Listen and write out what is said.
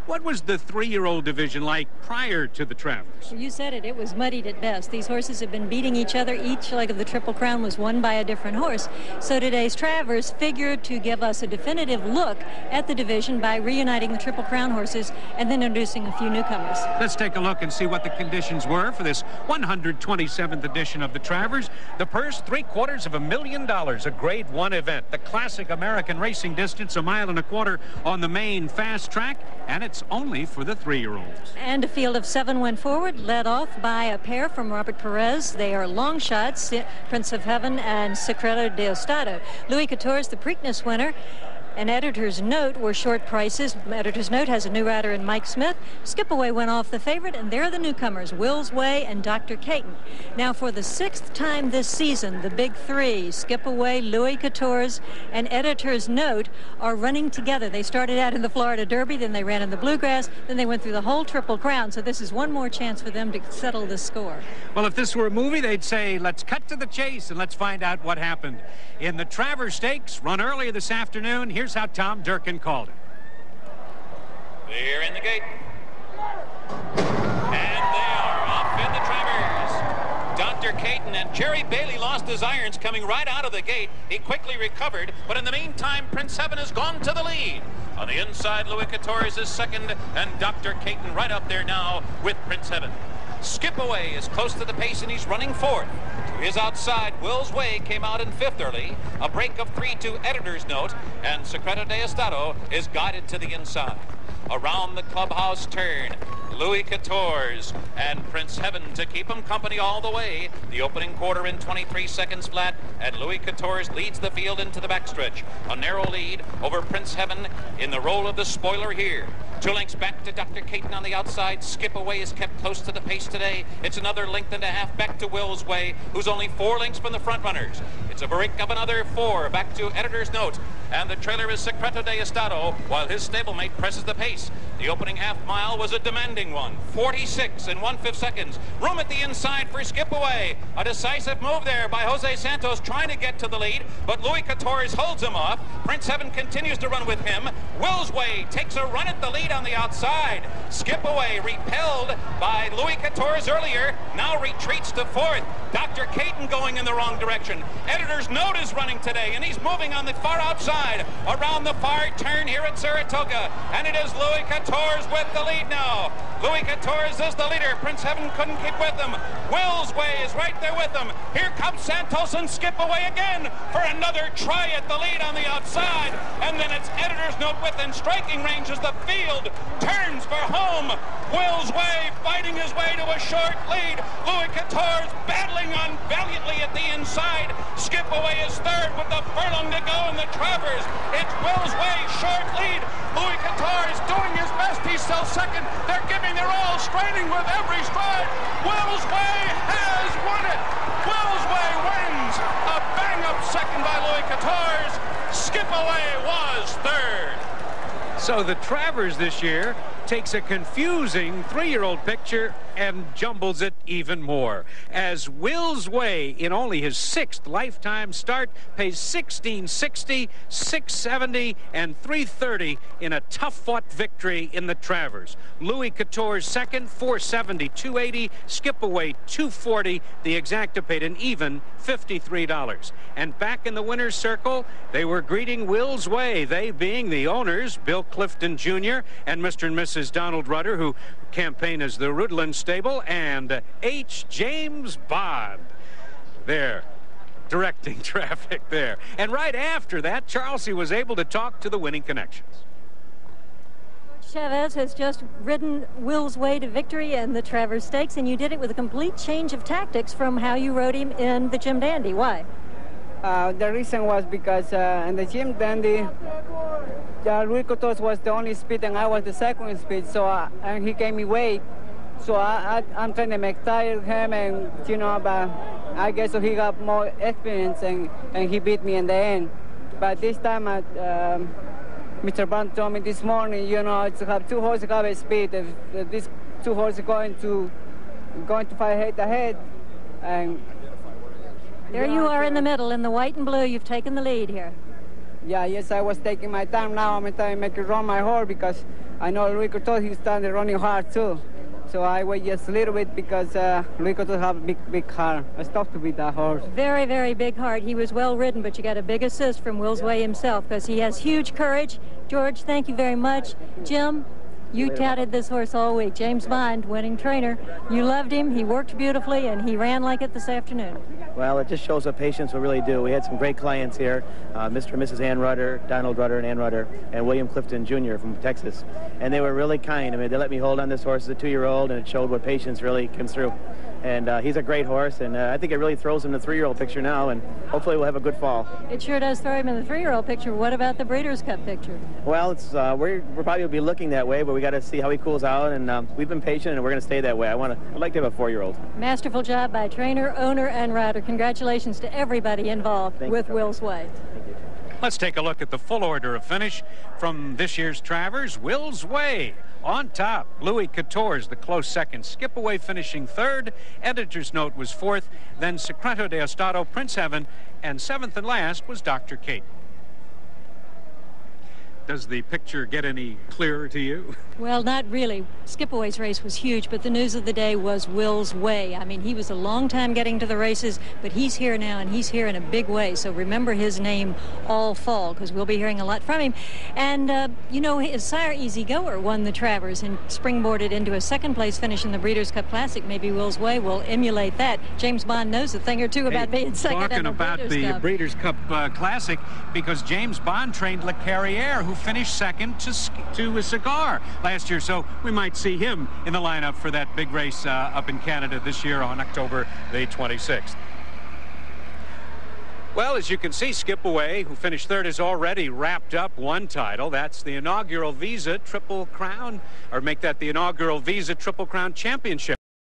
What was the 3-year-old division like prior to the Travers? You said it. It was muddied at best. These horses have been beating each other. Each leg of the Triple Crown was won by a different horse. So today's Travers figured to give us a definitive look at the division by reuniting the Triple Crown horses and then introducing a few newcomers. Let's take a look and see what the conditions were for this 127th edition of the Travers. The purse, $750,000, a Grade 1 event. The classic American racing distance, 1.25 miles on the main fast track, and it's only for the 3-year-olds. And a field of 7 went forward, led off by a pair from Robert Perez. They are long shots, Prince of Heaven and Secreto de Estado. Louis Quatorze, the Preakness winner. And Editor's Note were short prices. Editor's Note has a new rider in Mike Smith. Skip Away went off the favorite, and they're the newcomers, Will's Way and Dr. Caton. Now, for the 6th time this season, the big three, Skip Away, Louis Quatorze, and Editor's Note, are running together. They started out in the Florida Derby, then they ran in the Bluegrass, then they went through the whole Triple Crown. So this is one more chance for them to settle the score. Well, if this were a movie, they'd say, let's cut to the chase and let's find out what happened. In the Travers Stakes, run earlier this afternoon, here's how Tom Durkin called it. They're in the gate. And they are off in the Travers. Dr. Caton and Jerry Bailey lost his irons coming right out of the gate. He quickly recovered, but in the meantime, Prince Heaven has gone to the lead. On the inside, Louis Quatorze is second, and Dr. Caton right up there now with Prince Heaven. Skip Away is close to the pace, and he's running fourth. To his outside, Will's Way came out in fifth early. A break of 3 to Editor's Note, and Secreto de Estado is guided to the inside. Around the clubhouse turn, Louis Quatorze and Prince Heaven to keep him company all the way. The opening quarter in 23 seconds flat, and Louis Quatorze leads the field into the backstretch. A narrow lead over Prince Heaven in the role of the spoiler here. 2 lengths back to Dr. Caton on the outside. Skip Away is kept close to the pace today. It's another 1.5 lengths back to Will's Way, who's only 4 lengths from the front runners. It's a break of another 4 back to Editor's Note, and the trailer is Secreto de Estado, while his stablemate presses the pace. The opening half mile was a demanding one, 46 1/5 seconds. Room at the inside for Skip Away. A decisive move there by Jose Santos trying to get to the lead, but Louis Quatorze holds him off. Prince Heaven continues to run with him. Will's Way takes a run at the lead on the outside. Skip Away, repelled by Louis Quatorze earlier, now retreats to fourth. Dr. Caton going in the wrong direction. Editor's Note is running today, and he's moving on the far outside around the far turn here at Saratoga, and it is Louis Quatorze with the lead now. Louis Quatorze is the leader. Prince Heaven couldn't keep with him. Will's Way is right there with him. Here comes Santos and Skip Away again for another try at the lead on the outside, and then it's Editor's Note within striking range as the field turns for home. Will's Way fighting his way to a short lead. Louis Quatorze battling on valiantly at the inside. Skip Away is third with the furlong to go in the Travers. It's Will's Way short lead. Louis Quatorze doing his best. He's still second. They're giving their all, straining with every stride. Will's Way has won it. Will's Way wins. A bang-up second by Louis Quatorze. Skip Away was third. So the Travers this year takes a confusing 3-year-old picture and jumbles it even more, as Will's Way, in only his 6th lifetime start, pays $16.60, $6.70, and $3.30 in a tough-fought victory in the Travers. Louis Quatorze second, $4.70, $2.80. Skip Away, $2.40. The exacta paid an even $53. And back in the winner's circle, they were greeting Will's Way, they being the owners, Bill Clifton Jr. and Mr. and Mrs. Donald Rudder, who campaign as the Rudland Stable, and H. James Bond there directing traffic there. And right after that, Charlesy was able to talk to the winning connections. Chavez has just ridden Will's Way to victory in the Travers Stakes, and you did it with a complete change of tactics from how you rode him in the Jim Dandy. Why? The reason was because in the Jim Dandy, Louis Quatorze was the only speed and I was the second speed, so and he gave me weight. So I'm trying to make tired him, and you know, but I guess so he got more experience and he beat me in the end. But this time, Mr. Brown told me this morning, you know, to have 2 horses have a speed. If these 2 horses going to fight head to head, and there you are in the middle in the white and blue. You've taken the lead here. Yeah, yes, I was taking my time. Now I'm trying to make it run my horse because I know Louis Quatorze, he started running hard too. So I wait just a little bit because Louis Quatorze have a big heart. It's tough to beat that horse. Very, very big heart. He was well ridden, but you got a big assist from Wills Way himself because he has huge courage. George, thank you very much. Jim, you touted this horse all week. James Bond, winning trainer. You loved him. He worked beautifully, and he ran like it this afternoon. Well, it just shows what patience will really do. We had some great clients here, Mr. and Mrs. Ann Rudder, Donald Rudder and Ann Rudder, and William Clifton Jr. from Texas. And they were really kind. I mean, they let me hold on this horse as a 2-year-old, and it showed what patience really comes through. And he's a great horse, and I think it really throws him in the 3-year-old picture now, and hopefully we'll have a good fall. It sure does throw him in the 3-year-old picture. What about the Breeders' Cup picture? Well, it's we're probably will be looking that way, but we got to see how he cools out, and we've been patient, and we're going to stay that way. I'd like to have a 4-year-old. Masterful job by trainer, owner, and rider. Congratulations to everybody involved with Wills Way. Thank you. Let's take a look at the full order of finish from this year's Travers. Wills Way on top. Louis Quatorze, the close second. Skip Away finishing third. Editor's Note was fourth. Then Secreto de Estado, Prince Heaven, and seventh and last was Dr. Kate. Does the picture get any clearer to you? Well, not really. Skip Away's race was huge, but the news of the day was Wills Way. I mean, he was a long time getting to the races, but he's here now, and he's here in a big way. So remember his name all fall, because we'll be hearing a lot from him. And, you know, his sire, Easy Goer, won the Travers and springboarded into a second-place finish in the Breeders' Cup Classic. Maybe Wills Way will emulate that. James Bond knows a thing or two about being second in the Breeders' Cup Classic, because James Bond trained Le Carrière, who finished second to a Cigar last year, so we might see him in the lineup for that big race up in Canada this year on October the 26th. Well, as you can see, Skip Away, who finished third, has already wrapped up one title. That's the inaugural Visa Triple Crown, or make that the inaugural Visa Triple Crown Championship.